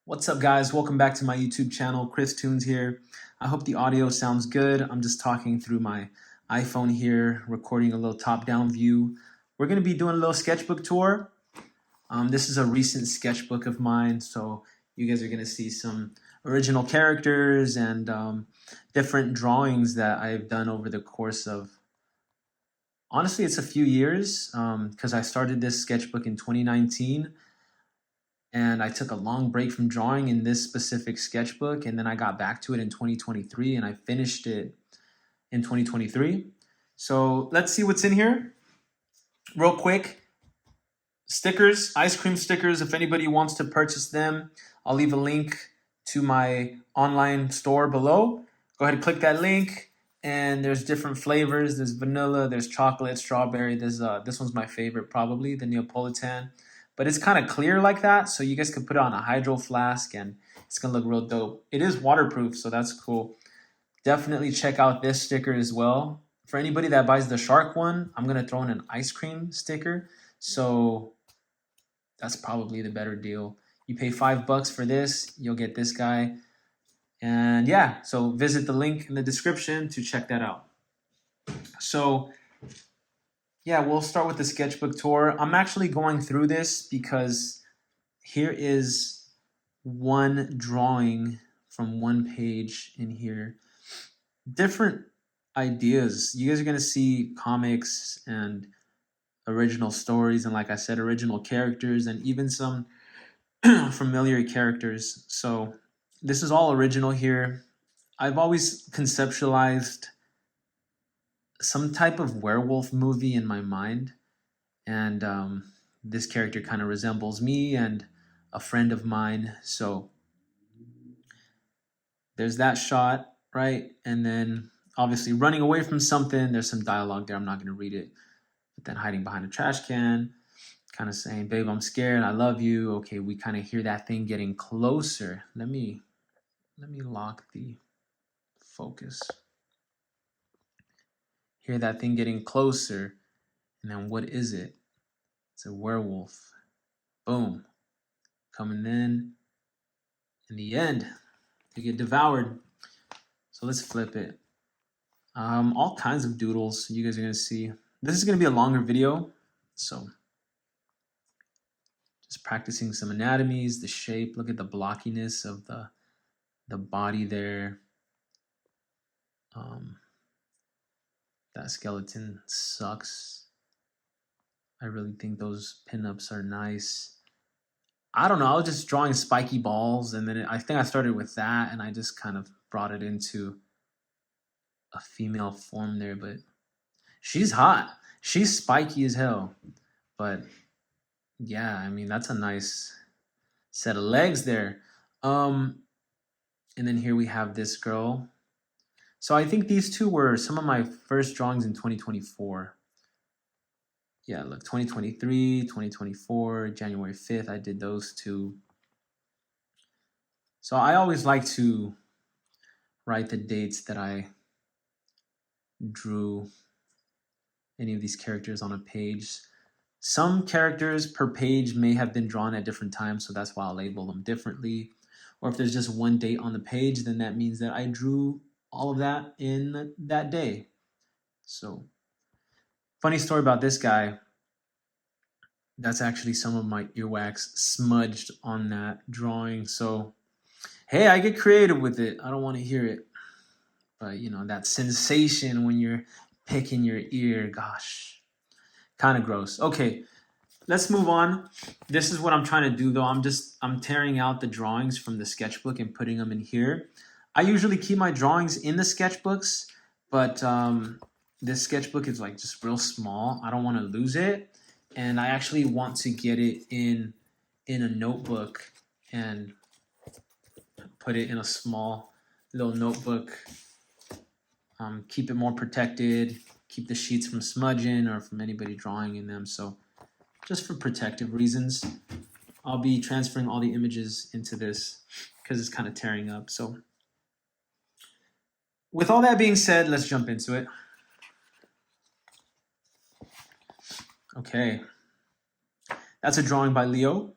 What's up, guys? Welcome back to my YouTube channel. Chris Tunes here. I hope the audio sounds good. I'm just talking through my iPhone here, recording a little top-down view. We're going to be doing a little sketchbook tour. This is a recent sketchbook of mine, so you guys are going to see some original characters and different drawings that I've done over the course of, honestly, it's a few years because I started this sketchbook in 2019. And I took a long break from drawing in this specific sketchbook, and then I got back to it in 2023, and I finished it in 2023. So let's see what's in here. Real quick, stickers, ice cream stickers. If anybody wants to purchase them, I'll leave a link to my online store below. Go ahead and click that link, and there's different flavors. There's vanilla, there's chocolate, strawberry. There's this one's my favorite, probably the Neapolitan. But it's kind of clear like that, so you guys can put it on a hydro flask and it's gonna look real dope. It is waterproof, so that's cool. Definitely check out this sticker as well. For anybody that buys the shark one, I'm gonna throw in an ice cream sticker, so that's probably the better deal. You pay $5 for this, you'll get this guy. And yeah, so visit the link in the description to check that out. So yeah, we'll start with the sketchbook tour. I'm actually going through this because here is one drawing from one page in here. Different ideas. You guys are going to see comics and original stories, and like I said, original characters, and even some familiar characters. So this is all original here. I've always conceptualized some type of werewolf movie in my mind, and this character kind of resembles me and a friend of mine. So there's that shot, right? And then obviously running away from something. There's some dialogue there. I'm not going to read it. But then hiding behind a trash can, kind of saying, "Babe, I'm scared. I love you." Okay, we kind of hear that thing getting closer. Let me lock the focus. Hear that thing getting closer, and then what is it? It's a werewolf. Boom. Coming in the end, they get devoured. So let's flip it. All kinds of doodles you guys are gonna see. This is gonna be a longer video, so just practicing some anatomies, the shape. Look at the blockiness of the body there. That skeleton sucks. I really think those pinups are nice. I don't know. I was just drawing spiky balls, and then I think I started with that, and I just kind of brought it into a female form there. But she's hot. She's spiky as hell. But yeah, I mean, that's a nice set of legs there. And then here we have this girl. So I think these two were some of my first drawings in 2024. Yeah, look, 2023, 2024, January 5th, I did those two. So I always like to write the dates that I drew any of these characters on a page. Some characters per page may have been drawn at different times, so that's why I'll label them differently. Or if there's just one date on the page, then that means that I drew all of that in that day. So, funny story about this guy. That's actually some of my earwax smudged on that drawing. So, hey, I get creative with it. I don't want to hear it. But, you know, that sensation when you're picking your ear, gosh, kind of gross. Okay, let's move on. This is what I'm trying to do, though. I'm tearing out the drawings from the sketchbook and putting them in here. I usually keep my drawings in the sketchbooks, but this sketchbook is like just real small. I don't want to lose it, and I actually want to get it in a notebook and put it in a small little notebook. Keep it more protected. Keep the sheets from smudging or from anybody drawing in them. So just for protective reasons, I'll be transferring all the images into this because it's kind of tearing up. So with all that being said, let's jump into it. Okay. That's a drawing by Leo.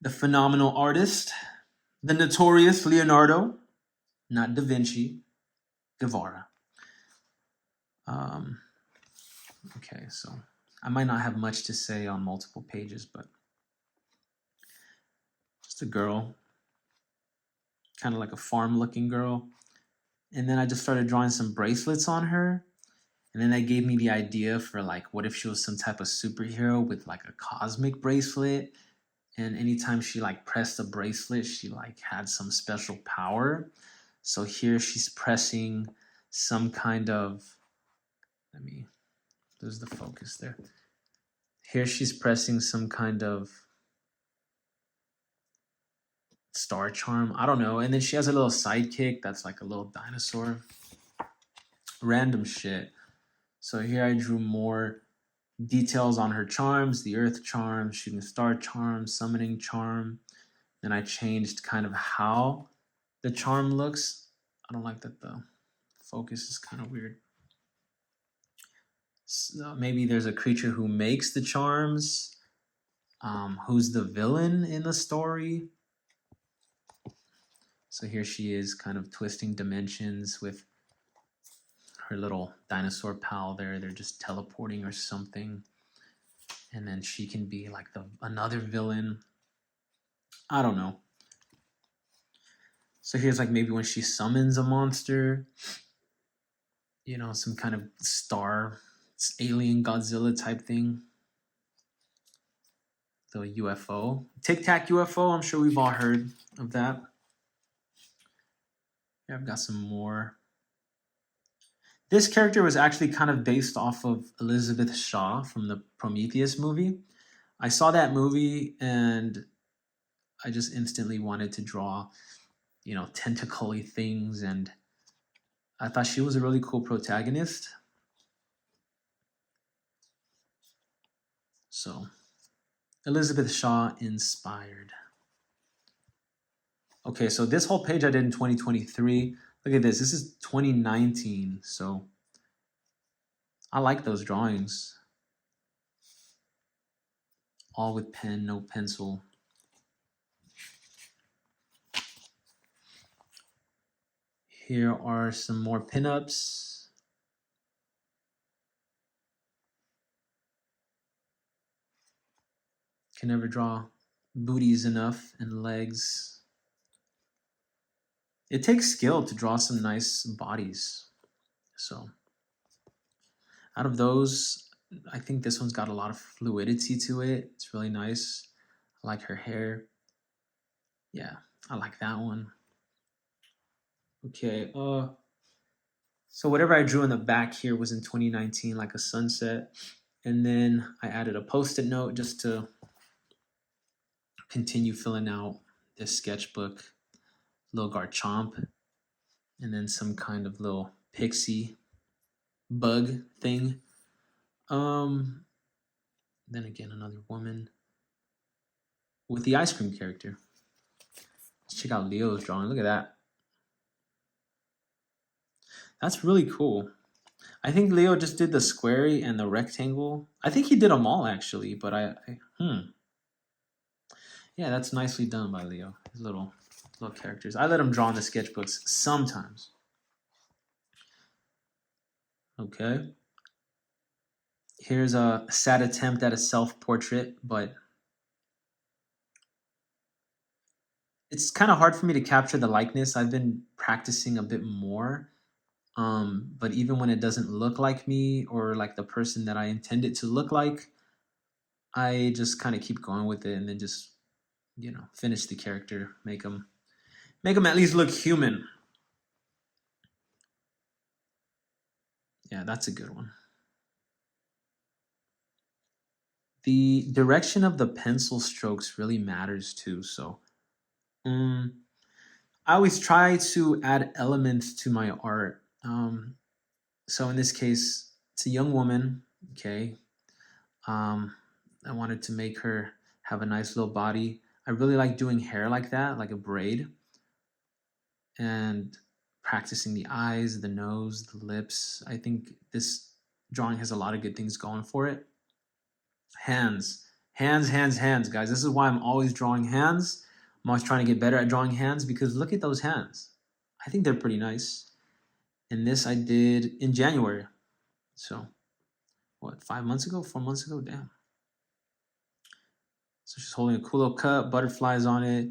the phenomenal artist, the notorious Leonardo, not Da Vinci, Guevara. Um, okay, so I might not have much to say on multiple pages, but just a girl, kind of like a farm-looking girl. And then I just started drawing some bracelets on her. And then that gave me the idea for like, what if she was some type of superhero with like a cosmic bracelet? And anytime she like pressed the bracelet, she like had some special power. So here she's pressing some kind of, let me, there's the focus there. Here she's pressing some kind of star charm. I don't know. And then she has a little sidekick that's like a little dinosaur. Random shit. So here I drew more details on her charms, the earth charm, shooting star charm, summoning charm. Then I changed kind of how the charm looks. I don't like that the focus is kind of weird. So maybe there's a creature who makes the charms. Who's the villain in the story? So here she is kind of twisting dimensions with her little dinosaur pal there. They're just teleporting or something. And then she can be like another villain. I don't know. So here's like maybe when she summons a monster, you know, some kind of star, alien Godzilla type thing. The UFO. Tic Tac UFO, I'm sure we've all heard of that. Yeah, I've got some more. This character was actually kind of based off of Elizabeth Shaw from the Prometheus movie. I saw that movie and I just instantly wanted to draw, you know, tentacly things, and I thought she was a really cool protagonist. So, Elizabeth Shaw inspired. Okay, so this whole page I did in 2023. Look at this. This is 2019. So, I like those drawings. All with pen, no pencil. Here are some more pinups. Can never draw booties enough and legs. It takes skill to draw some nice bodies. So, out of those, I think this one's got a lot of fluidity to it. It's really nice. I like her hair. Yeah, I like that one. Okay, so whatever I drew in the back here was in 2019, like a sunset. And then I added a post-it note just to continue filling out this sketchbook. Little Garchomp. And then some kind of little pixie bug thing. Then again, another woman with the ice cream character. Let's check out Leo's drawing. Look at that. That's really cool. I think Leo just did the squarey and the rectangle. I think he did them all actually, but yeah, that's nicely done by Leo. His little characters. I let him draw in the sketchbooks sometimes. Okay. Here's a sad attempt at a self-portrait, but it's kind of hard for me to capture the likeness. I've been practicing a bit more. But even when it doesn't look like me or like the person that I intend it to look like, I just kind of keep going with it and then just, you know, finish the character, make them at least look human. Yeah, that's a good one. The direction of the pencil strokes really matters too. So, I always try to add elements to my art. So in this case, it's a young woman. Okay, I wanted to make her have a nice little body. I really like doing hair like that, like a braid, and practicing the eyes, the nose, the lips. I think this drawing has a lot of good things going for it. Hands. Hands, hands, hands, guys. This is why I'm always drawing hands. I'm always trying to get better at drawing hands because look at those hands. I think they're pretty nice. And this I did in January. So, what, 5 months ago? 4 months ago? Damn. So she's holding a cool little cup, butterflies on it.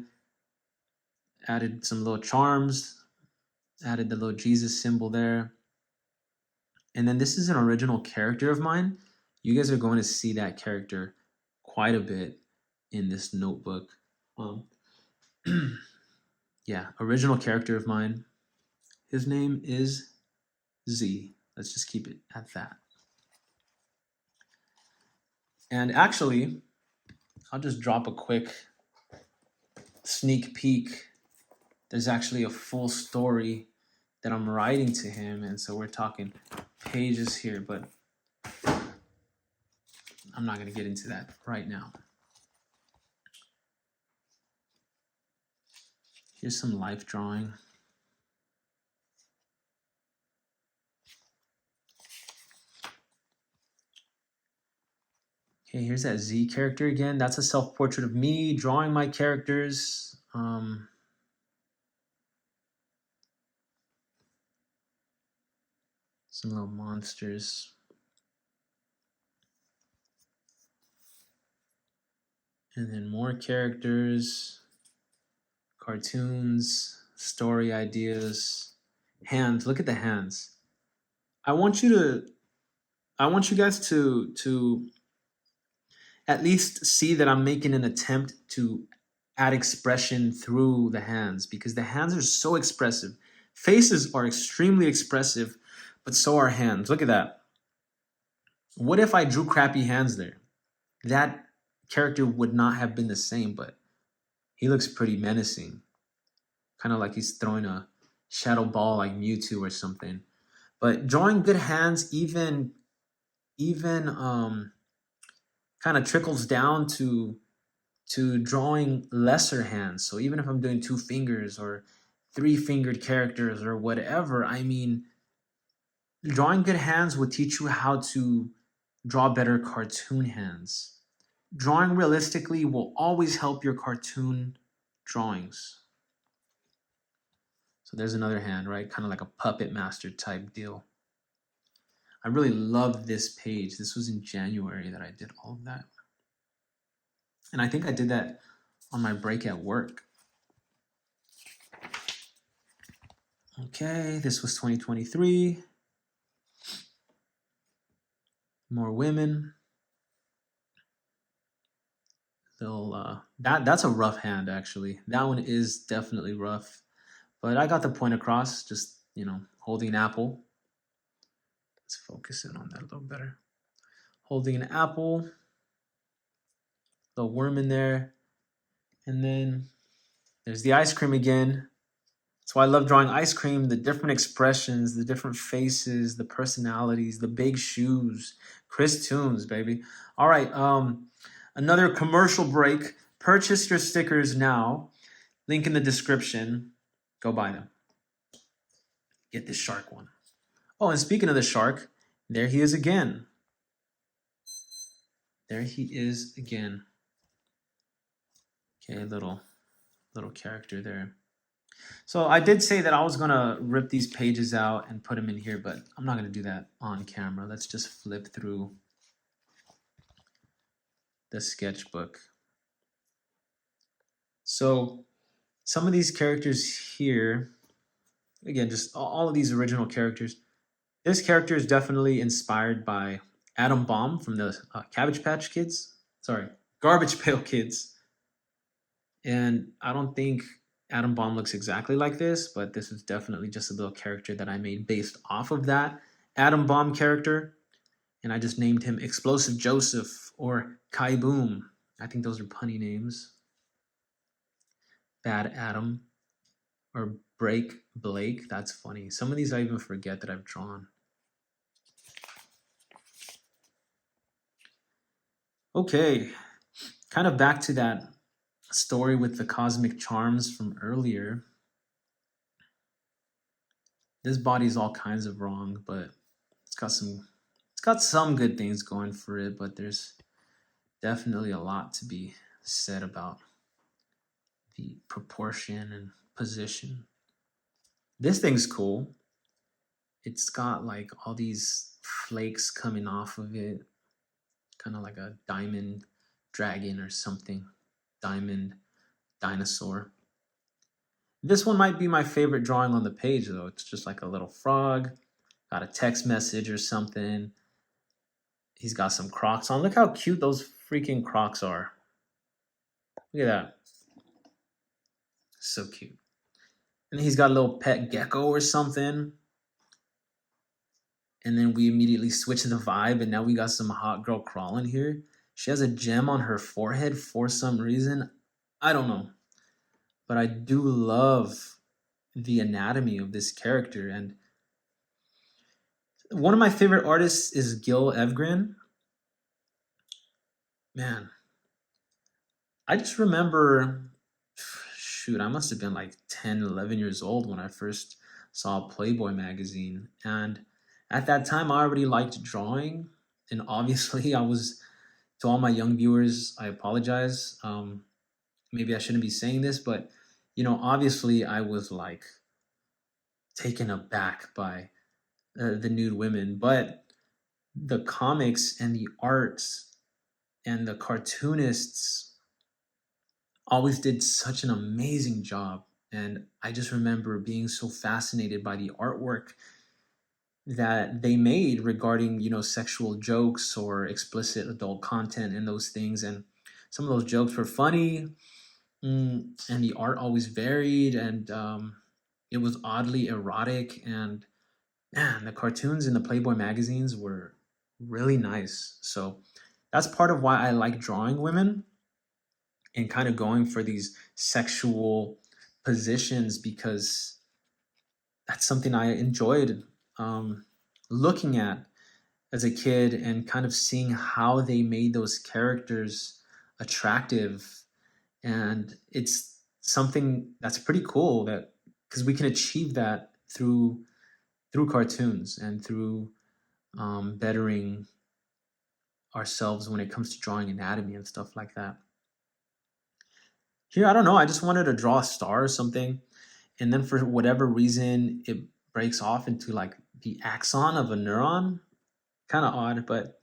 Added some little charms. Added the little Jesus symbol there. And then this is an original character of mine. You guys are going to see that character quite a bit in this notebook. Yeah, original character of mine. His name is Z. Let's just keep it at that. And actually, I'll just drop a quick sneak peek. There's actually a full story that I'm writing to him, and so we're talking pages here, but I'm not going to get into that right now. Here's some life drawing. Okay, here's that Z character again. That's a self-portrait of me drawing my characters. Some little monsters. And then more characters, cartoons, story ideas, hands. Look at the hands. I want you guys to at least see that I'm making an attempt to add expression through the hands because the hands are so expressive. Faces are extremely expressive, but so are hands. Look at that. What if I drew crappy hands there? That character would not have been the same, but he looks pretty menacing. Kind of like he's throwing a shadow ball like Mewtwo or something. But drawing good hands even kind of trickles down to drawing lesser hands. So even if I'm doing 2 fingers or 3-fingered characters or whatever, I mean, drawing good hands will teach you how to draw better cartoon hands. Drawing realistically will always help your cartoon drawings. So there's another hand, right? Kind of like a puppet master type deal. I really love this page. This was in January that I did all of that. And I think I did that on my break at work. Okay, this was 2023. More women. That's a rough hand, actually. That one is definitely rough. But I got the point across, just, holding an apple. Let's focus in on that a little better. Holding an apple. Little worm in there. And then there's the ice cream again. That's why I love drawing ice cream, the different expressions, the different faces, the personalities, the big shoes. Chris Tunes, baby. All right, another commercial break. Purchase your stickers now. Link in the description. Go buy them. Get this shark one. Oh, and speaking of the shark, there he is again. There he is again. Okay, little character there. So I did say that I was going to rip these pages out and put them in here, but I'm not going to do that on camera. Let's just flip through the sketchbook. So some of these characters here, again, just all of these original characters. This character is definitely inspired by Adam Bomb from the Garbage Pail Kids. And I don't think Adam Bomb looks exactly like this, but this is definitely just a little character that I made based off of that Adam Bomb character. And I just named him Explosive Joseph or Kai Boom. I think those are punny names. Bad Adam or Break Blake. That's funny. Some of these I even forget that I've drawn. Okay, kind of back to that story with the cosmic charms from earlier. This body's all kinds of wrong, but it's got some good things going for it, but there's Definitely a lot to be said about the proportion and position. This thing's cool. It's got like all these flakes coming off of it, kind of like a diamond dragon or something. Diamond dinosaur. This one might be my favorite drawing on the page, though. It's just like a little frog, got a text message or something. He's got some Crocs on. Look how cute those freaking Crocs are. Look at that. So cute. And he's got a little pet gecko or something. And then we immediately switch the vibe, and now we got some hot girl crawling here. She has a gem on her forehead for some reason. I don't know. But I do love the anatomy of this character. And one of my favorite artists is Gil Evgren. Man, I just remember, shoot, I must have been like 10, 11 years old when I first saw Playboy magazine. And at that time, I already liked drawing. And obviously, I was, to all my young viewers, I apologize. Maybe I shouldn't be saying this, but, obviously, I was like taken aback by the nude women. But the comics and the art and the cartoonists always did such an amazing job. And I just remember being so fascinated by the artwork that they made regarding, sexual jokes or explicit adult content and those things. And some of those jokes were funny, and the art always varied, and it was oddly erotic. And man, the cartoons in the Playboy magazines were really nice. So that's part of why I like drawing women and kind of going for these sexual positions, because that's something I enjoyed looking at as a kid, and kind of seeing how they made those characters attractive. And it's something that's pretty cool, that because we can achieve that through cartoons and through bettering ourselves when it comes to drawing anatomy and stuff like that. Here, I don't know. I just wanted to draw a star or something, and then for whatever reason, it breaks off into like the axon of a neuron. Kind of odd, but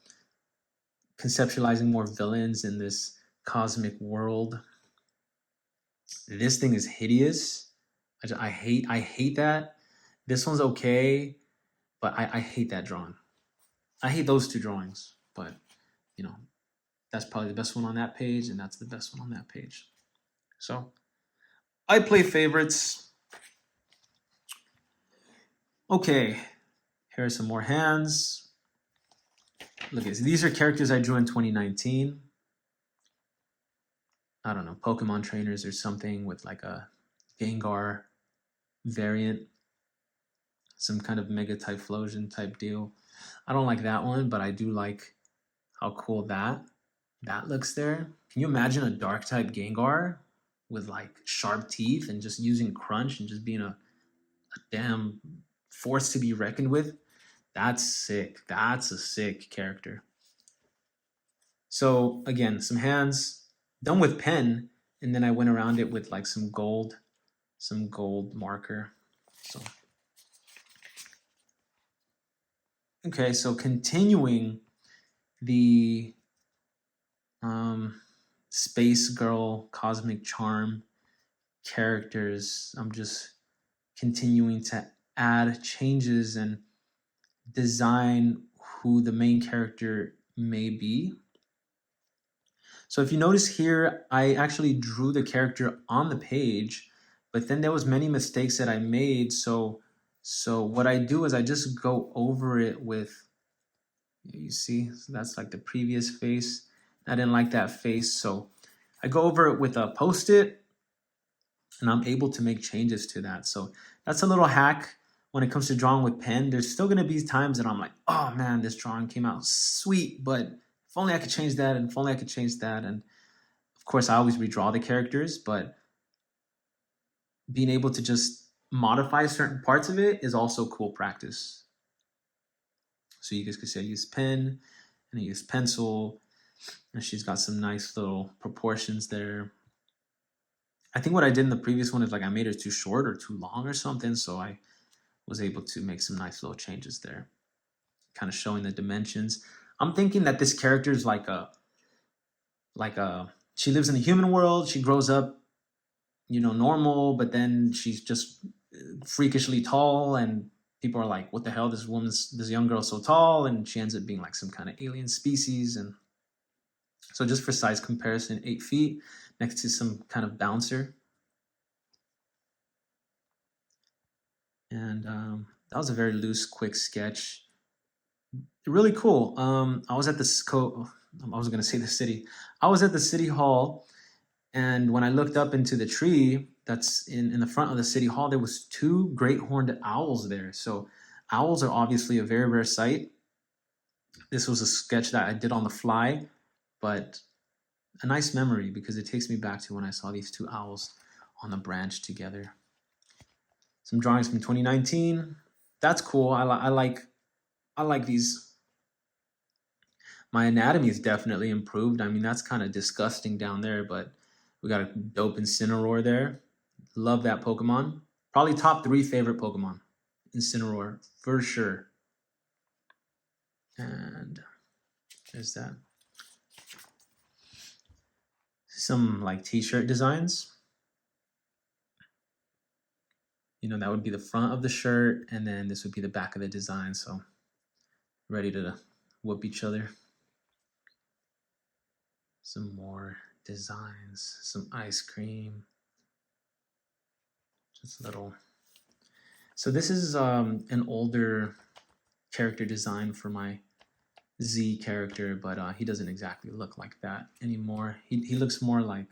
conceptualizing more villains in this cosmic world. This thing is hideous. I hate that. This one's okay, but I hate that drawing. I hate those two drawings, but you know that's probably the best one on that page, and that's the best one on that page. So I play favorites. Okay, here are some more hands. Look at this. These are characters I drew in 2019. I don't know, Pokemon trainers or something with like a Gengar variant, some kind of Mega Typhlosion type deal. I don't like that one, but I do like how cool that looks there. Can you imagine a dark type Gengar with like sharp teeth and just using crunch and just being a damn force to be reckoned with? That's sick. That's a sick character. So again, some hands done with pen, and then I went around it with like some gold marker. So okay, so continuing the Space Girl Cosmic Charm characters, I'm just continuing to add changes and design who the main character may be. So if you notice here, I actually drew the character on the page, but then there was many mistakes that I made. So what I do is I just go over it with, you see, so that's like the previous face. I didn't like that face, so I go over it with a Post-it, and I'm able to make changes to that. So that's a little hack when it comes to drawing with pen. There's still going to be times that I'm like, oh man, this drawing came out sweet, but if only I could change that, and if only I could change that. And of course, I always redraw the characters, but being able to just modify certain parts of it is also cool practice. So you guys could say I use pen and I use pencil. And she's got some nice little proportions there. I think what I did in the previous one is like I made her too short or too long or something, so I was able to make some nice little changes there, kind of showing the dimensions. I'm thinking that this character is like a she lives in a human world. She grows up, normal, but then she's just freakishly tall, and people are like, "What the hell? This young girl's so tall," and she ends up being like some kind of alien species. And so, just for size comparison, 8 feet next to some kind of bouncer, and that was a very loose, quick sketch. Really cool. I was at I was going to say the city. I was at the city hall. And when I looked up into the tree that's in the front of the city hall, there was two great horned owls there. So owls are obviously a very rare sight. This was a sketch that I did on the fly, but a nice memory because it takes me back to when I saw these two owls on the branch together. Some drawings from 2019. That's cool. I like these. My anatomy is definitely improved. I mean, that's kind of disgusting down there, but we got a dope Incineroar there. Love that Pokemon. Probably top 3 favorite Pokemon. Incineroar, for sure. And there's that. Some like t-shirt designs. That would be the front of the shirt, and then this would be the back of the design. So ready to whoop each other. Some more designs, some ice cream. Just little. So this is an older character design for my Z character, but he doesn't exactly look like that anymore. He looks more like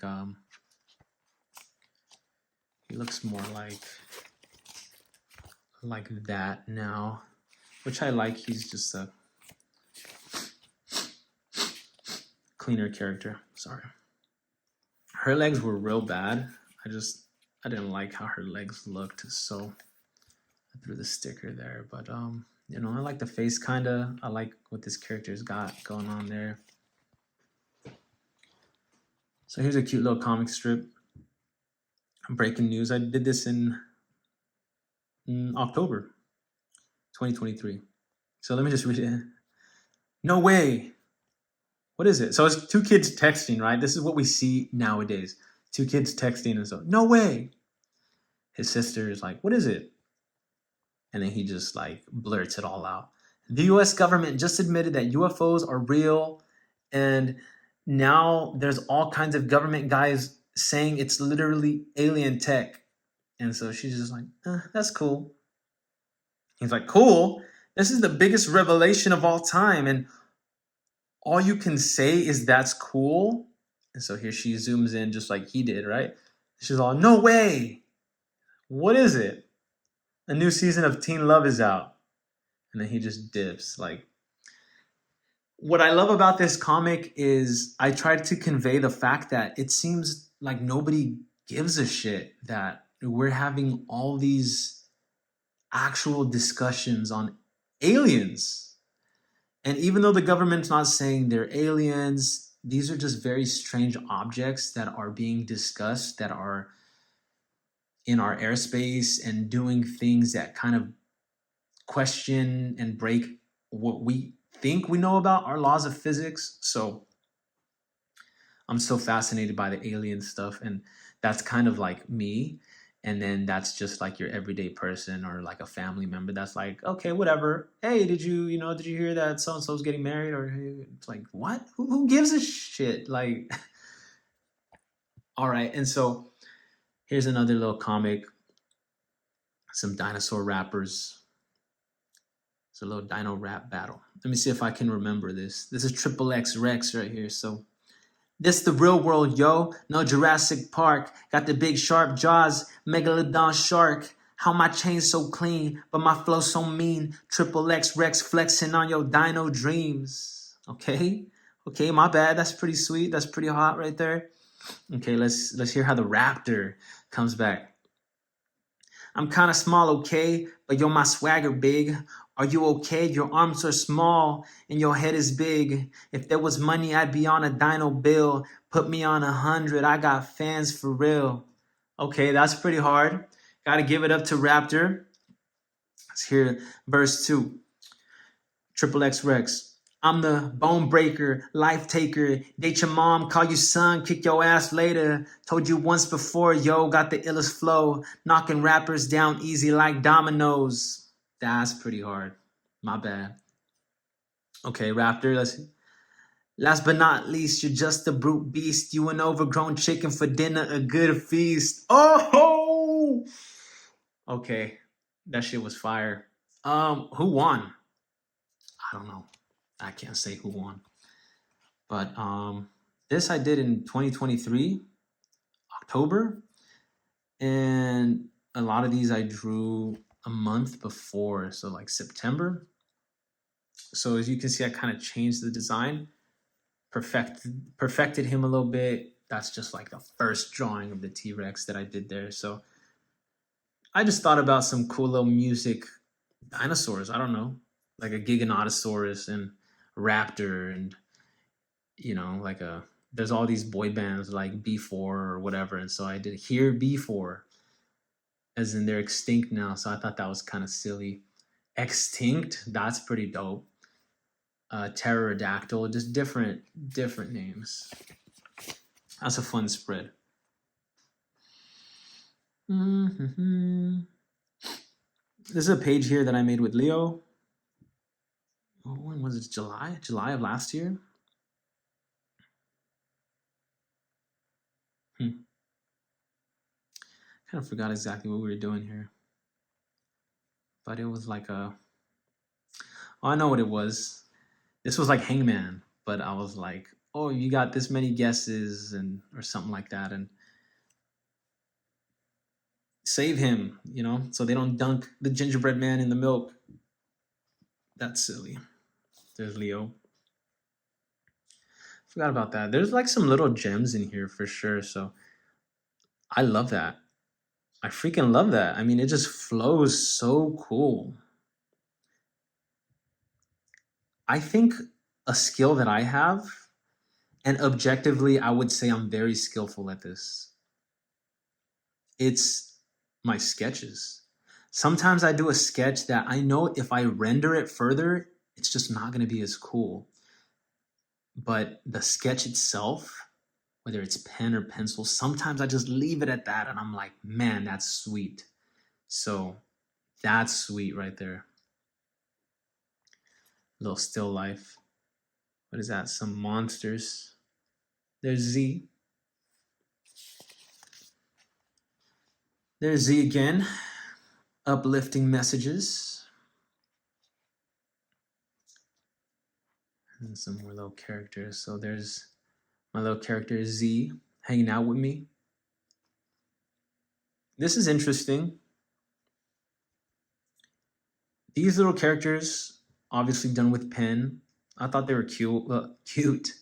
that now, which I like. He's just a cleaner character. Sorry. Her legs were real bad. I didn't like how her legs looked, so I threw the sticker there. But I like the face kinda. I like what this character's got going on there. So here's a cute little comic strip. Breaking news. I did this in October 2023. So let me just read it. No way. What is it? So it's two kids texting, right? This is what we see nowadays. Two kids texting and so, no way. His sister is like, what is it? And then he just like blurts it all out. The US government just admitted that UFOs are real, and now there's all kinds of government guys saying it's literally alien tech. And so she's just like, that's cool. He's like, cool? This is the biggest revelation of all time, and all you can say is that's cool. And so here she zooms in just like he did, right? She's all, no way. What is it? A new season of Teen Love is out. And then he just dips. Like, what I love about this comic is I tried to convey the fact that it seems like nobody gives a shit that we're having all these actual discussions on aliens. And even though the government's not saying they're aliens, these are just very strange objects that are being discussed, that are in our airspace and doing things that kind of question and break what we think we know about our laws of physics. So I'm so fascinated by the alien stuff, and that's kind of like me. And then that's just like your everyday person or like a family member that's like, okay, whatever. Hey, did you hear that so-and-so's getting married? Or it's like, what? Who gives a shit? Like, all right. And so here's another little comic. Some dinosaur rappers. It's a little dino rap battle. Let me see if I can remember this. This is Triple X Rex right here. So this the real world, yo. No Jurassic Park. Got the big sharp jaws. Megalodon shark. How my chain so clean, but my flow so mean. Triple X Rex flexing on your dino dreams. Okay, my bad. That's pretty sweet. That's pretty hot right there. Okay, let's hear how the raptor comes back. I'm kind of small, okay, but yo, my swagger big. Are you okay? Your arms are small and your head is big. If there was money, I'd be on a dino bill. Put me on 100. I got fans for real. Okay, that's pretty hard. Gotta give it up to Raptor. Let's hear verse 2. Triple X Rex. I'm the bone breaker, life taker. Date your mom, call you son, kick your ass later. Told you once before, yo, got the illest flow. Knocking rappers down easy like dominoes. That's pretty hard. My bad. Okay, Raptor, let's see. Last but not least, you're just a brute beast. You an overgrown chicken for dinner, a good feast. Oh! Okay, that shit was fire. Who won? I don't know. I can't say who won. But this I did in 2023, October. And a lot of these I drew a month before, so like September. So as you can see, I kind of changed the design, perfected him a little bit. That's just like the first drawing of the T-Rex that I did there. So I just thought about some cool little music dinosaurs. I don't know, like a Giganotosaurus and Raptor, and like there's all these boy bands like B4 or whatever, and so I did Here B4, as in they're extinct now. So I thought that was kind of silly. Extinct, that's pretty dope. Pterodactyl, just different names. That's a fun spread. Mm-hmm. This is a page here that I made with Leo. When was it? July of last year. Kind of forgot exactly what we were doing here, but it was like oh, I know what it was. This was like Hangman, but I was like, oh, you got this many guesses or something like that, and save him, so they don't dunk the gingerbread man in the milk. That's silly. There's Leo. Forgot about that. There's like some little gems in here for sure. So I love that. I freaking love that. I mean, it just flows so cool. I think a skill that I have, and objectively, I would say I'm very skillful at this. It's my sketches. Sometimes I do a sketch that I know if I render it further, it's just not going to be as cool. But the sketch itself, whether it's pen or pencil, sometimes I just leave it at that and I'm like, man, that's sweet. So that's sweet right there. Little still life. What is that? Some monsters. There's Z. There's Z again. Uplifting messages. And some more little characters. So there's my little character Z hanging out with me. This is interesting. These little characters, obviously done with pen. I thought they were cute.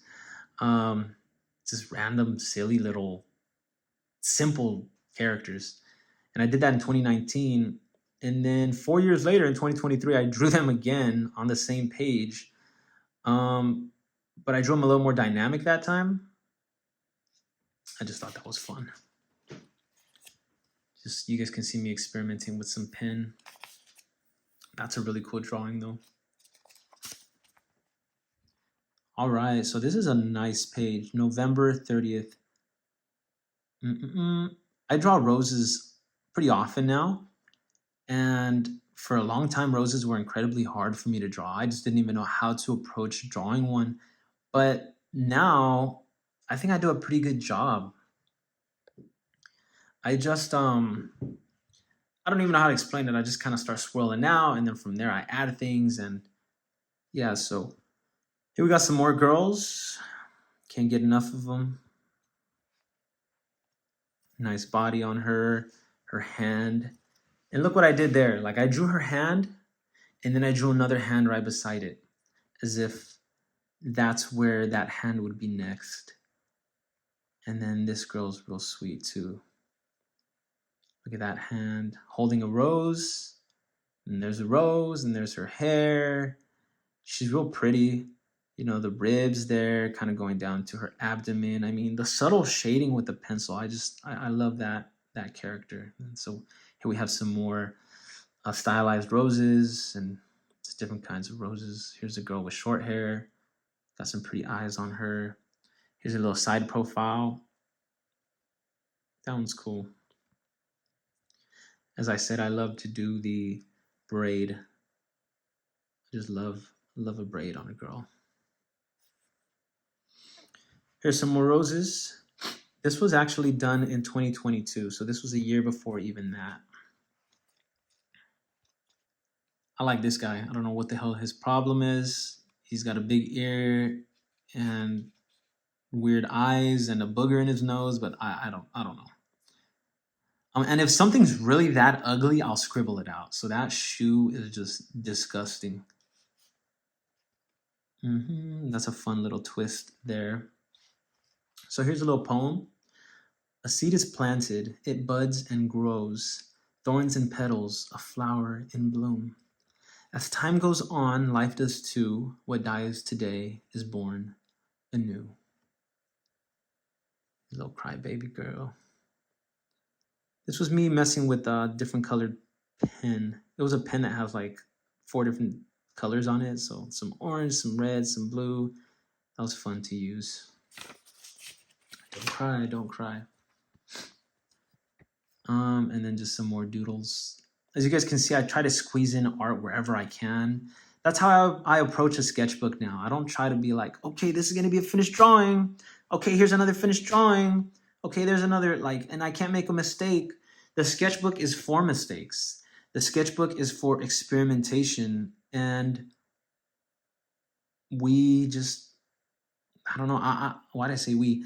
Just random, silly little, simple characters. And I did that in 2019. And then 4 years later, in 2023, I drew them again on the same page. But I drew them a little more dynamic that time. I just thought that was fun. Just you guys can see me experimenting with some pen. That's a really cool drawing though. All right, so this is a nice page, November 30th. I draw roses pretty often now. And for a long time, roses were incredibly hard for me to draw. I just didn't even know how to approach drawing one. But now I think I do a pretty good job. I just, I don't even know how to explain it. I just kind of start swirling out, and then from there I add things, and yeah, so here we got some more girls. Can't get enough of them. Nice body on her hand. And look what I did there. Like I drew her hand, and then I drew another hand right beside it, as if that's where that hand would be next. And then this girl's real sweet too. Look at that hand holding a rose. And there's a rose, and there's her hair. She's real pretty. You know, the ribs there kind of going down to her abdomen. I mean, the subtle shading with the pencil. I love that character. And so here we have some more stylized roses and just different kinds of roses. Here's a girl with short hair. Got some pretty eyes on her. Here's a little side profile. That one's cool. As I said, I love to do the braid. I just love a braid on a girl. Here's some more roses. This was actually done in 2022, so this was a year before even that. I like this guy. I don't know what the hell his problem is. He's got a big ear and weird eyes and a booger in his nose, but I don't know. And if something's really that ugly, I'll scribble it out. So that shoe is just disgusting. That's a fun little twist there. So here's a little poem. A seed is planted, it buds and grows, thorns and petals, a flower in bloom. As time goes on, life does too. What dies today is born anew. Little crybaby girl. This was me messing with a different colored pen. It was a pen that has like 4 different colors on it. So some orange, some red, some blue. That was fun to use. Don't cry, don't cry. And then just some more doodles. As you guys can see, I try to squeeze in art wherever I can. That's how I approach a sketchbook now. I don't try to be like, okay, this is going to be a finished drawing. Okay, here's another finished drawing. Okay, there's another, and I can't make a mistake. The sketchbook is for mistakes. The sketchbook is for experimentation. And we just, I don't know, why did I say we?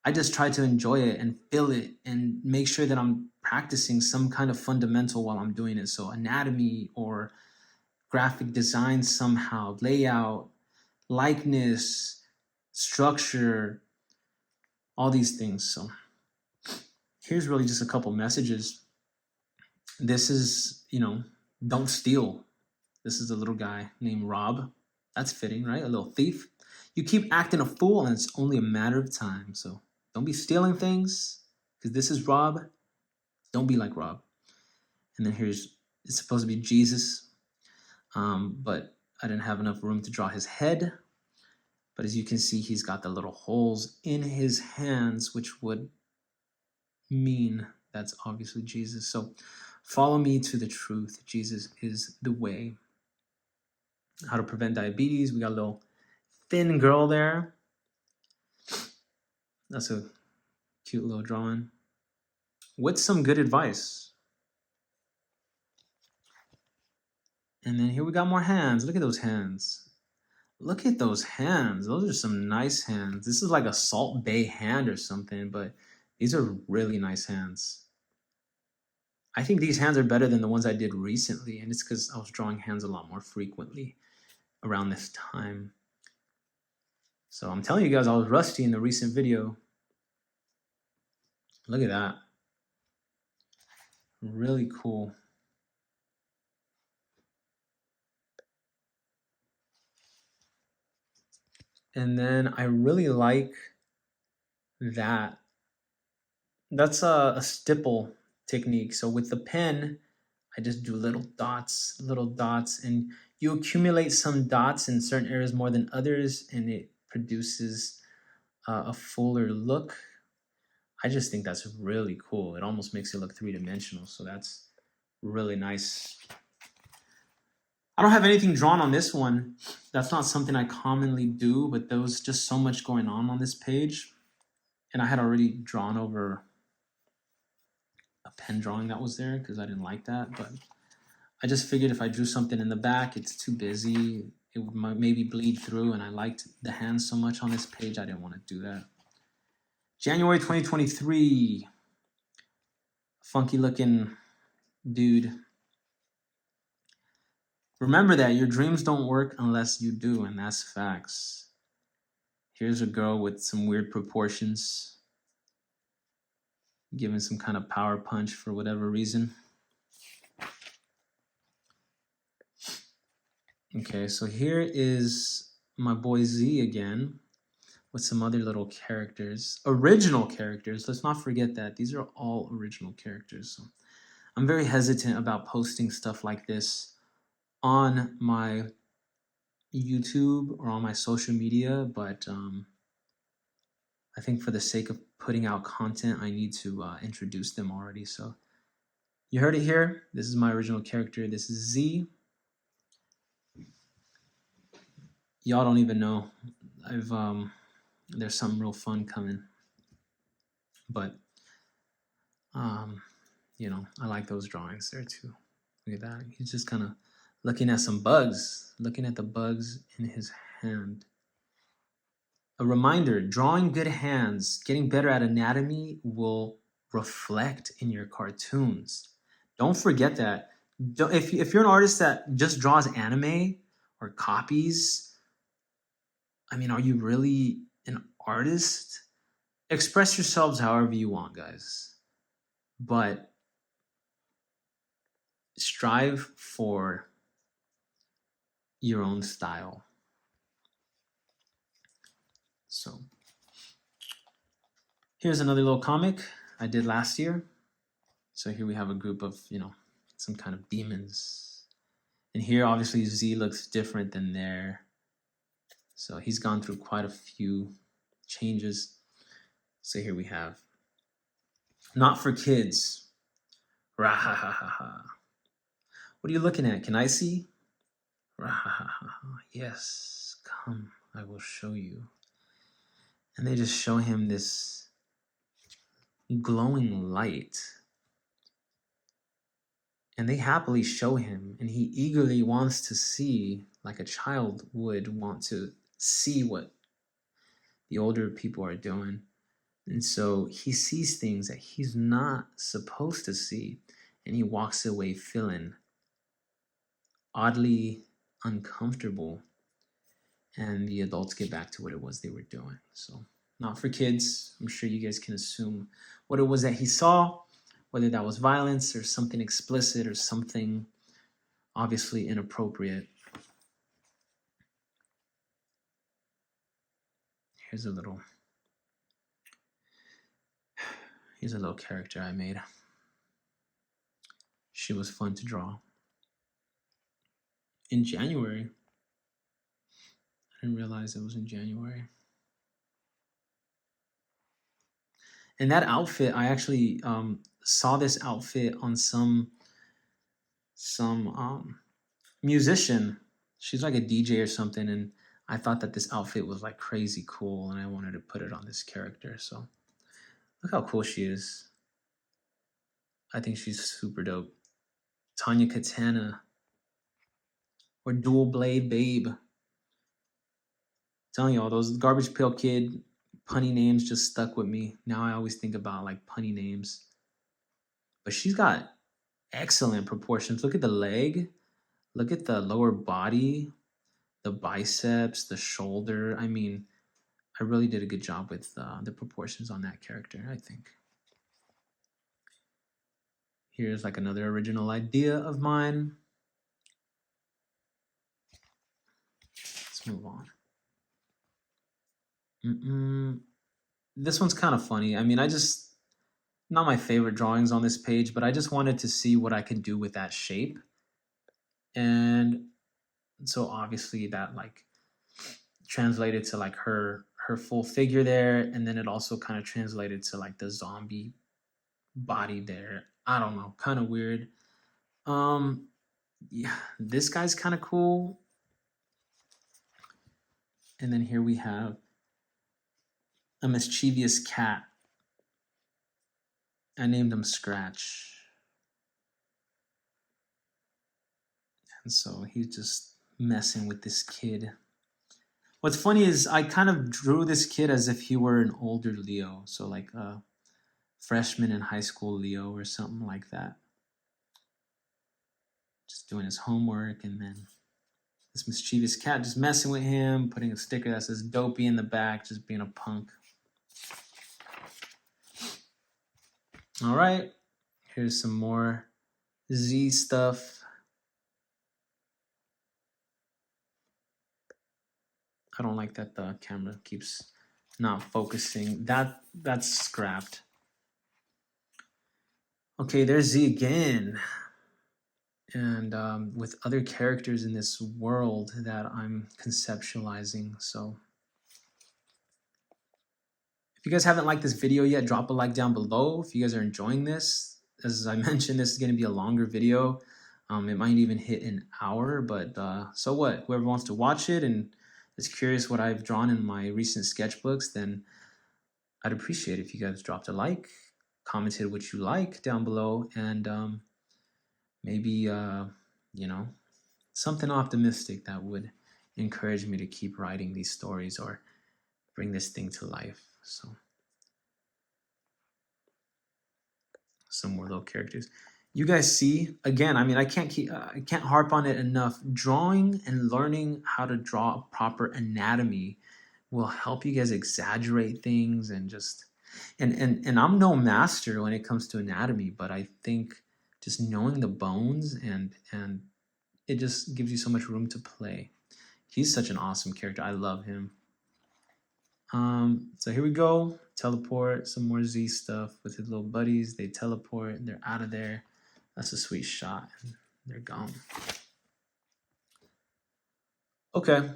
I just try to enjoy it and feel it and make sure that I'm practicing some kind of fundamental while I'm doing it. So anatomy or graphic design somehow, layout, likeness, structure, all these things. So here's really just a couple messages. This is, don't steal. This is a little guy named Rob. That's fitting, right? A little thief. You keep acting a fool and it's only a matter of time. So don't be stealing things because this is Rob. Don't be like Rob. And then it's supposed to be Jesus. But I didn't have enough room to draw his head. But as you can see, he's got the little holes in his hands, which would mean that's obviously Jesus. So follow me to the truth. Jesus is the way. How to prevent diabetes. We got a little thin girl there. That's a cute little drawing. What's some good advice? And then here we got more hands. Look at those hands. Look at those hands. Those are some nice hands. This is like a Salt Bay hand or something, but these are really nice hands. I think these hands are better than the ones I did recently, and it's because I was drawing hands a lot more frequently around this time. So I'm telling you guys, I was rusty in the recent video. Look at that. Really cool. And then I really like that. That's a stipple technique. So with the pen, I just do little dots, and you accumulate some dots in certain areas more than others, and it produces a fuller look. I just think that's really cool. It almost makes it look 3-dimensional. So that's really nice. I don't have anything drawn on this one. That's not something I commonly do, but there was just so much going on this page. And I had already drawn over a pen drawing that was there because I didn't like that. But I just figured if I drew something in the back, it's too busy. It would maybe bleed through, and I liked the hands so much on this page, I didn't want to do that. January 2023. Funky looking dude. Remember that your dreams don't work unless you do, and that's facts. Here's a girl with some weird proportions, giving some kind of power punch for whatever reason. Okay, so here is my boy Z again with some other little characters, original characters. Let's not forget that these are all original characters. So I'm very hesitant about posting stuff like this on my YouTube or on my social media, but I think for the sake of putting out content, I need to introduce them already. So you heard it here. This is my original character. This is Z. Y'all don't even know. I've there's something real fun coming, but um, you know, I like those drawings there too. Look at that. He's just kind of looking at some bugs, looking at the bugs in his hand. A reminder, drawing good hands, getting better at anatomy will reflect in your cartoons. Don't forget that. If you're an artist that just draws anime or copies, I mean, are you really an artist? Express yourselves however you want, guys. But strive for your own style. So here's another little comic I did last year. So here we have a group of, some kind of demons. And here, obviously, Z looks different than there. So he's gone through quite a few changes. So here we have not for kids. Rahahaha. What are you looking at? Can I see? Rahahaha. Yes, come, I will show you. And they just show him this glowing light. And they happily show him, and he eagerly wants to see, like a child would want to see what the older people are doing. And so he sees things that he's not supposed to see, and he walks away feeling oddly uncomfortable. And the adults get back to what it was they were doing. So, not for kids. I'm sure you guys can assume what it was that he saw, whether that was violence or something explicit or something obviously inappropriate. Here's a little character I made. She was fun to draw. In January. I didn't realize it was in January. And that outfit, I actually saw this outfit on some musician. She's like a DJ or something, and I thought that this outfit was like crazy cool, and I wanted to put it on this character. So look how cool she is. I think she's super dope. Tanya Katana or Dual Blade Babe. I'm telling y'all, those Garbage Pail Kid punny names just stuck with me. Now I always think about like punny names. But she's got excellent proportions. Look at the leg. Look at the lower body, the biceps, the shoulder. I mean, I really did a good job with the proportions on that character, I think. Here's like another original idea of mine. Let's move on. This one's kind of funny. I mean, not my favorite drawings on this page, but I just wanted to see what I could do with that shape. And so obviously that like translated to like her full figure there, and then it also kind of translated to like the zombie body there. I don't know, kind of weird. Yeah, this guy's kind of cool. And then here we have a mischievous cat. I named him Scratch. And so he's just messing with this kid. What's funny is I kind of drew this kid as if he were an older Leo. So like a freshman in high school Leo or something like that. Just doing his homework, and then this mischievous cat just messing with him, putting a sticker that says Dopey in the back, just being a punk. All right, here's some more Z stuff. I don't like that the camera keeps not focusing. That's scrapped. Okay, there's Z again. And with other characters in this world that I'm conceptualizing. So if you guys haven't liked this video yet, drop a like down below. If you guys are enjoying this, as I mentioned, this is going to be a longer video. It might even hit an hour, but so what? Whoever wants to watch it and is curious what I've drawn in my recent sketchbooks, then I'd appreciate it if you guys dropped a like, commented what you like down below, and maybe, you know, something optimistic that would encourage me to keep writing these stories or bring this thing to life. So some more little characters. You guys see again. I mean, I can't harp on it enough. Drawing and learning how to draw a proper anatomy will help you guys exaggerate things and just and I'm no master when it comes to anatomy, but I think just knowing the bones and it just gives you so much room to play. He's such an awesome character. I love him. So here we go. Teleport, some more Z stuff with his little buddies. They teleport, they're out of there. That's a sweet shot. They're gone. Okay.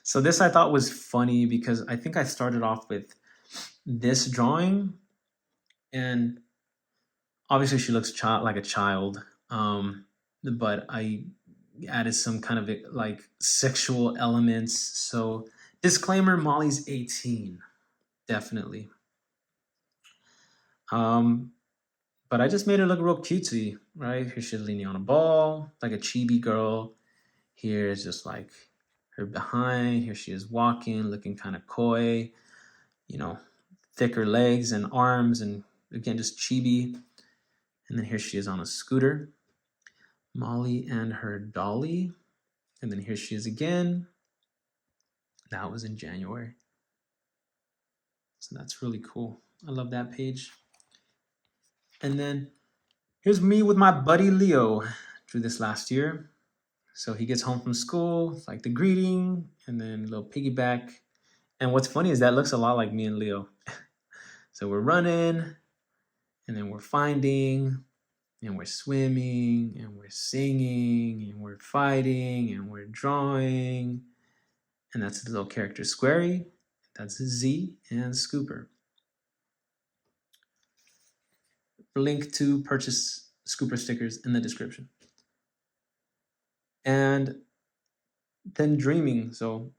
So this I thought was funny because I think I started off with this drawing, and obviously she looks like a child. But I added some kind of like sexual elements. So disclaimer: Molly's 18, definitely. But I just made her look real cutesy, right? Here she's leaning on a ball, like a chibi girl. Here is just like her behind. Here she is walking, looking kind of coy, you know, thicker legs and arms, and again, just chibi. And then here she is on a scooter, Molly and her dolly. And then here she is again. That was in January. So that's really cool. I love that page. And then here's me with my buddy Leo. Drew this last year. So he gets home from school, like the greeting, and then a little piggyback. And what's funny is that looks a lot like me and Leo. So we're running, and then we're finding, and we're swimming, and we're singing, and we're fighting, and we're drawing. And that's the little character Squarey. That's Z and Scooper. Link to purchase Scooper stickers in the description. And then dreaming. So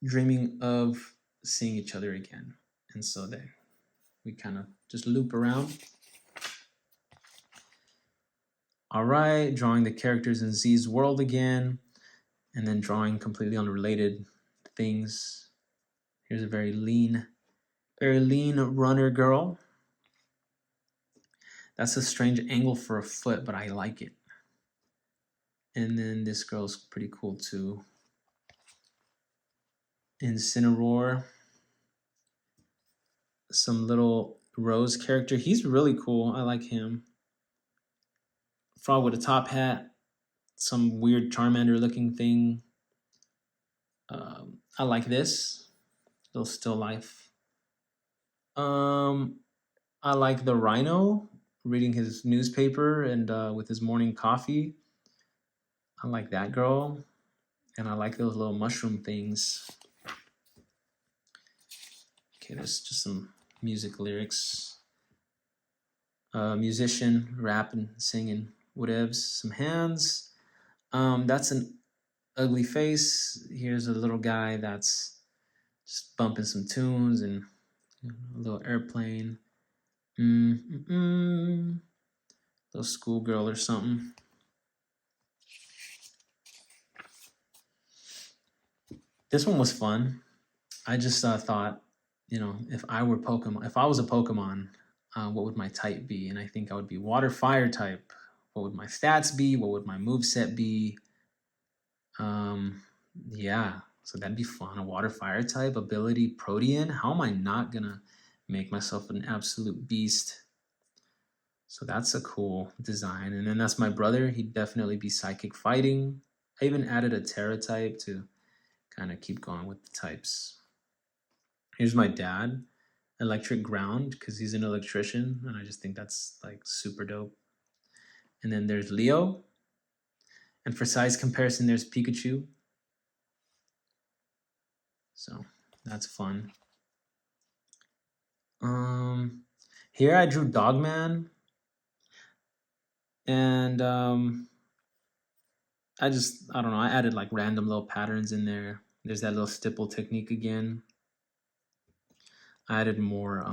dreaming of seeing each other again. And so then we kind of just loop around. All right, drawing the characters in Z's world again, and then drawing completely unrelated things. Here's a very lean runner girl. That's a strange angle for a foot, but I like it. And then this girl's pretty cool too. Incineroar. Some little Rose character. He's really cool. I like him. Frog with a top hat. Some weird Charmander looking thing. I like this. Little still life. I like the Rhino reading his newspaper and with his morning coffee. I like that girl. And I like those little mushroom things. Okay, there's just some music lyrics. Musician, rapping, singing, whatevs. Some hands. That's an ugly face. Here's a little guy that's just bumping some tunes and a little airplane. Little schoolgirl or something. This one was fun. I just thought, if I was a Pokemon, what would my type be? And I think I would be water fire type. What would my stats be? What would my moveset be? Yeah, so that'd be fun. A water fire type ability, Protean. How am I not gonna make myself an absolute beast? So that's a cool design. And then that's my brother. He'd definitely be psychic fighting. I even added a Terra type to kind of keep going with the types. Here's my dad, electric ground, because he's an electrician, and I just think that's like super dope. And then there's Leo, and for size comparison, there's Pikachu. So that's fun. Um, Here I drew Dogman, and I don't know, I added like random little patterns in there. There's that little stipple technique again. I added more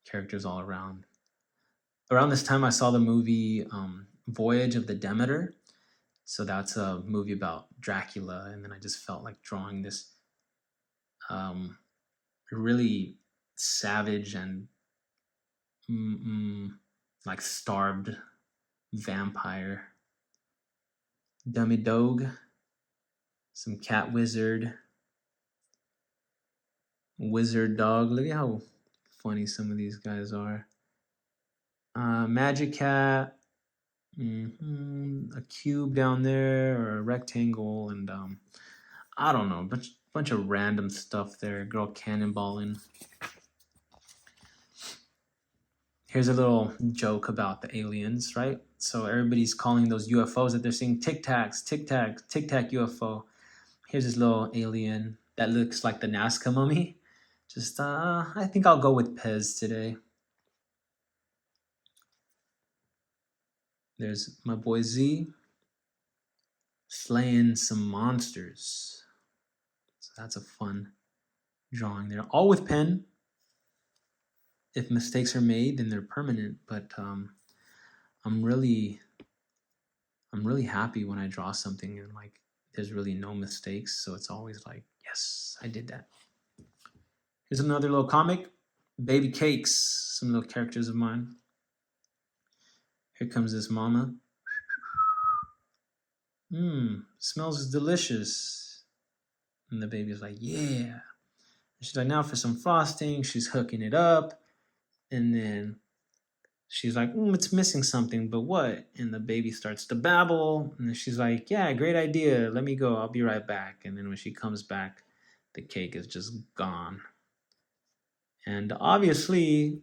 characters all around. Around this time, I saw the movie Voyage of the Demeter. So that's a movie about Dracula, and then I just felt like drawing this um, really savage and like starved vampire. Dummy dog, some cat wizard, wizard dog. Look at how funny some of these guys are. Magic cat, a cube down there, or a rectangle, and I don't know, bunch of random stuff there. Girl cannonballing. Here's a little joke about the aliens, right? So everybody's calling those UFOs that they're seeing tic tacs, tic tac, tic tac UFO. Here's this little alien that looks like the Nazca mummy. Just, I think I'll go with Pez today. There's my boy Z slaying some monsters. So that's a fun drawing there. All with pen. If mistakes are made, then they're permanent. But I'm really happy when I draw something and like there's really no mistakes. So it's always like, yes, I did that. Here's another little comic, Baby Cakes, some little characters of mine. Here comes this mama. Smells delicious. And the baby's like, yeah. And she's like, now for some frosting. She's hooking it up. And then she's like, it's missing something, but what? And the baby starts to babble. And then she's like, yeah, great idea. Let me go. I'll be right back. And then when she comes back, the cake is just gone. And obviously,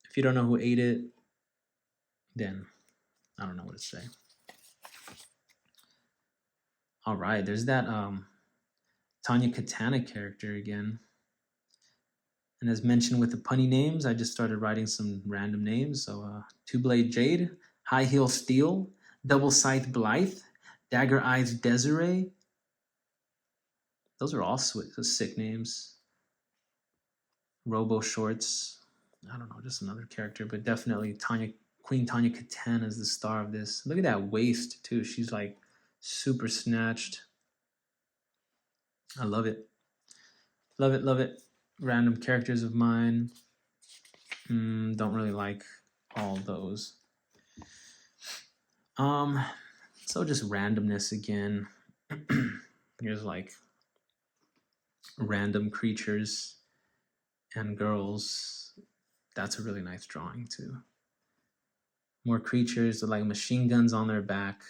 if you don't know who ate it, then I don't know what to say. All right, there's that Tanya Katana character again. And as mentioned with the punny names, I just started writing some random names. So Two-Blade Jade, High Heel Steel, Double Scythe Blythe, Dagger Eyes Desiree. Those are all sick names. Robo Shorts. I don't know, just another character, but definitely Queen Tanya Katana is the star of this. Look at that waist, too. She's like super snatched. I love it. Love it, love it. Random characters of mine. Don't really like all those. So just randomness again. Here's like random creatures and girls. That's a really nice drawing too. More creatures with like machine guns on their back.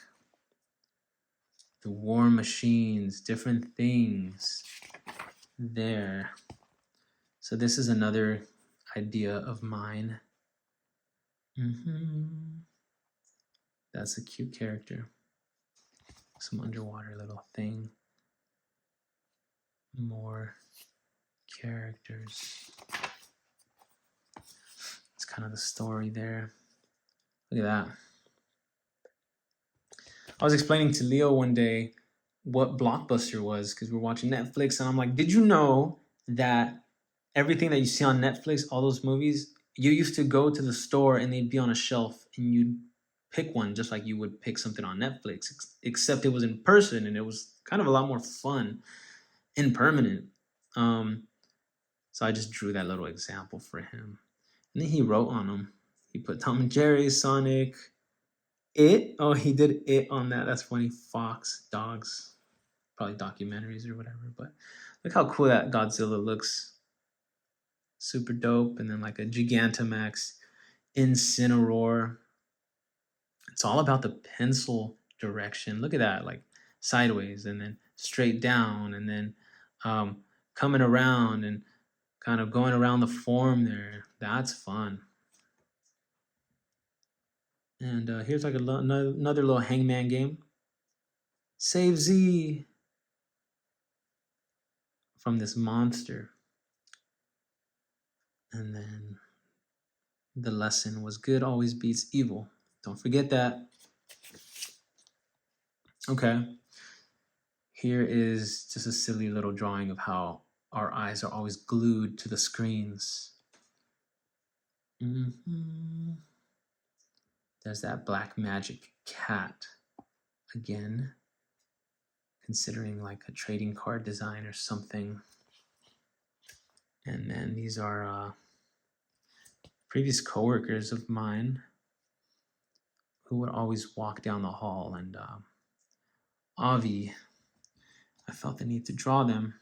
The war machines, different things there. So this is another idea of mine. That's a cute character. Some underwater little thing. More characters. It's kind of the story there. Look at that. I was explaining to Leo one day what Blockbuster was because we were watching Netflix, and I'm like, did you know that everything that you see on Netflix, all those movies, you used to go to the store and they'd be on a shelf and you'd pick one just like you would pick something on Netflix, except it was in person and it was kind of a lot more fun and permanent. So I just drew that little example for him. And then he wrote on them. He put Tom and Jerry, Sonic, It. Oh, he did It on that. That's funny. Fox, dogs, probably documentaries or whatever. But look how cool that Godzilla looks. Super dope. And then like a Gigantamax, Incineroar. It's all about the pencil direction. Look at that, like sideways and then straight down, and then coming around and kind of going around the form there. That's fun. And here's like another little hangman game. Save Z from this monster. And then the lesson was good always beats evil. Don't forget that. Okay. Here is just a silly little drawing of how our eyes are always glued to the screens. There's that black magic cat again, considering like a trading card design or something. And then these are previous coworkers of mine who would always walk down the hall, and Avi, I felt the need to draw them.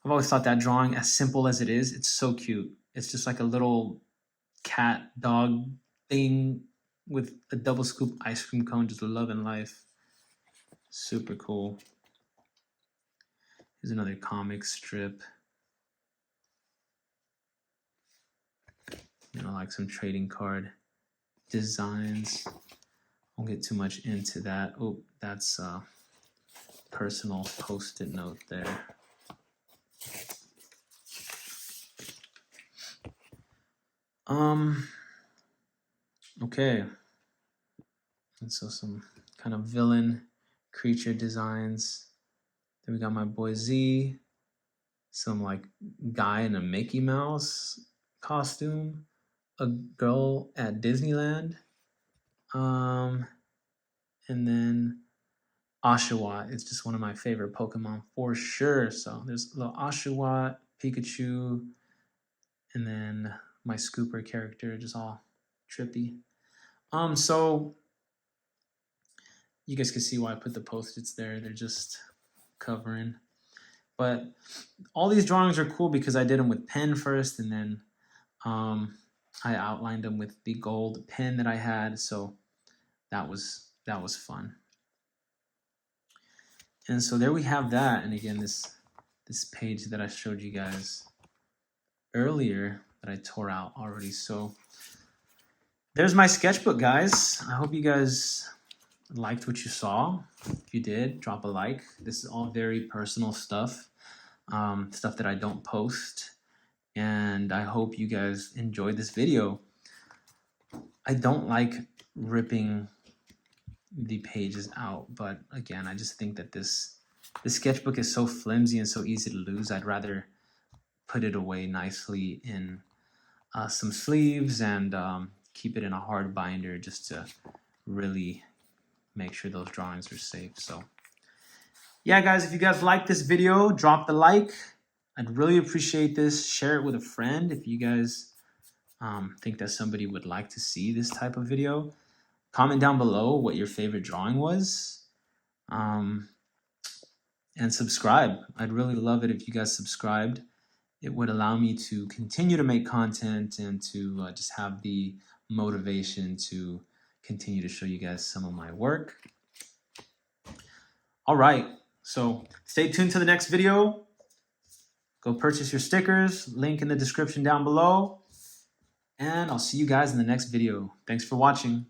I've always thought that drawing, as simple as it is, it's so cute. It's just like a little cat dog thing with a double scoop ice cream cone, just loving life. Super cool. Here's another comic strip. You know, like some trading card designs. Won't get too much into that. Oh, that's a personal post-it note there. Okay. And so some kind of villain creature designs. Then we got my boy Z, some like guy in a Mickey Mouse costume, a girl at Disneyland, and then Oshawott. It's just one of my favorite Pokemon for sure. So there's a little Oshawott, Pikachu, and then my Scooper character, just all trippy. So you guys can see why I put the post-its there. They're just covering. But all these drawings are cool because I did them with pen first, and then I outlined them with the gold pen that I had. So that was fun. And so there we have that. And again, this page that I showed you guys earlier that I tore out already. So there's my sketchbook, guys. I hope you guys liked what you saw. If you did, drop a like. This is all very personal stuff, stuff that I don't post. And I hope you guys enjoyed this video. I don't like ripping the pages out, but again, I just think that this sketchbook is so flimsy and so easy to lose. I'd rather put it away nicely in some sleeves and keep it in a hard binder just to really make sure those drawings are safe. So yeah, guys, if you guys like this video, drop the like. I'd really appreciate this. Share it with a friend if you guys think that somebody would like to see this type of video. Comment down below what your favorite drawing was. And subscribe. I'd really love it if you guys subscribed. It would allow me to continue to make content and to just have the motivation to continue to show you guys some of my work. All right, so stay tuned to the next video. Go purchase your stickers, link in the description down below. And I'll see you guys in the next video. Thanks for watching.